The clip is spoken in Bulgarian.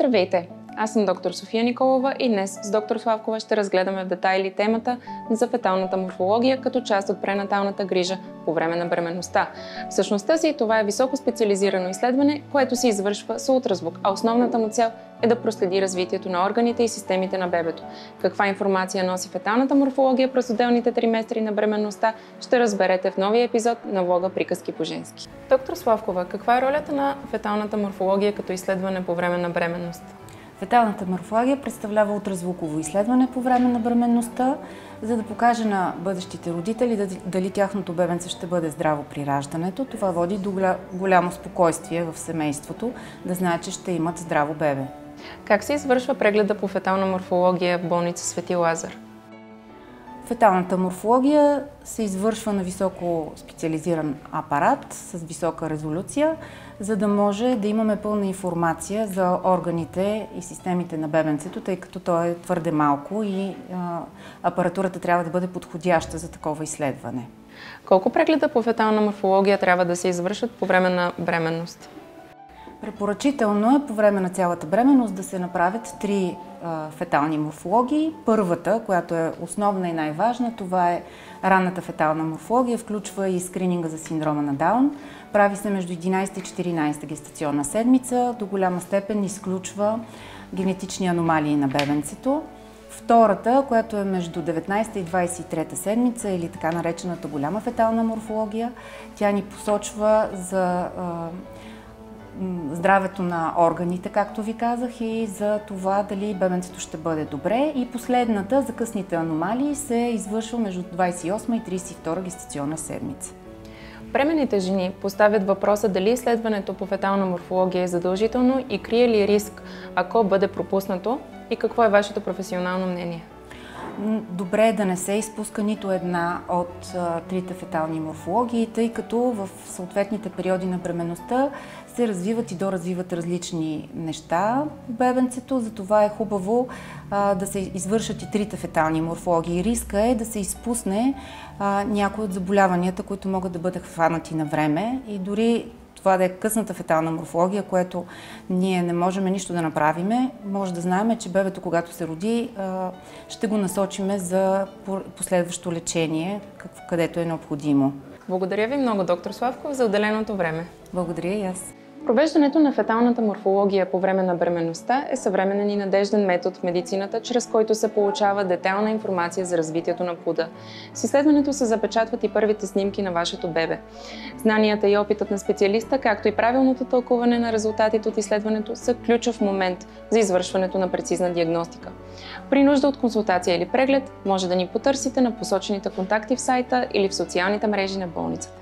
Здравейте! Аз съм доктор София Николова и днес с доктор Славкова ще разгледаме в детайли темата за феталната морфология като част от пренаталната грижа по време на бременността. В същността си това е високо специализирано изследване, което се извършва с ултразвук, а основната му цел е да проследи развитието на органите и системите на бебето. Каква информация носи феталната морфология през отделните триместри на бременността, ще разберете в новия епизод на влога Приказки по женски. Доктор Славкова, каква е ролята на феталната морфология като изследване по време на бременност? Феталната морфология представлява ултразвуково изследване по време на бременността, за да покаже на бъдещите родители дали тяхното бебенце ще бъде здраво при раждането. Това води до голямо спокойствие в семейството, да знаят, че ще имат здраво бебе. Как се извършва прегледа по фетална морфология в болница Свети Лазар? Феталната морфология се извършва на високо специализиран апарат с висока резолюция, за да може да имаме пълна информация за органите и системите на бебенцето, тъй като то е твърде малко и апаратурата трябва да бъде подходяща за такова изследване. Колко прегледа по фетална морфология трябва да се извършват по време на бременност? Препоръчително е по време на цялата бременност да се направят 3 фетални морфологии. Първата, която е основна и най-важна, това е ранната фетална морфология, включва и скрининга за синдрома на Даун. Прави се между 11 и 14 гестационна седмица, до голяма степен изключва генетични аномалии на бебенцето. Втората, която е между 19 и 23 седмица, или така наречената голяма фетална морфология, тя ни посочва за здравето на органите, както ви казах, и за това дали бебенцето ще бъде добре. И последната, за късните аномалии, се извършва между 28 и 32 гестационна седмица. Бременните жени поставят въпроса дали изследването по фетална морфология е задължително и крие ли риск, ако бъде пропуснато, и какво е вашето професионално мнение? Добре е да не се изпуска нито една от 3 фетални морфологии, тъй като в съответните периоди на бременността се развиват и доразвиват различни неща в бебенцето. Затова е хубаво да се извършат и 3 фетални морфологии. Риска е да се изпусне някои от заболяванията, които могат да бъдат хванати на време, и дори това да е късната фетална морфология, което ние не можем нищо да направиме, може да знаем, че бебето, когато се роди, ще го насочиме за последващо лечение, където е необходимо. Благодаря ви много, доктор Славков, за отделеното време. Благодаря и аз. Провеждането на феталната морфология по време на бременността е съвременен и надежден метод в медицината, чрез който се получава детайлна информация за развитието на плода. С изследването се запечатват и първите снимки на вашето бебе. Знанията и опитът на специалиста, както и правилното тълкуване на резултатите от изследването, са ключов момент за извършването на прецизна диагностика. При нужда от консултация или преглед, може да ни потърсите на посочените контакти в сайта или в социалните мрежи на болницата.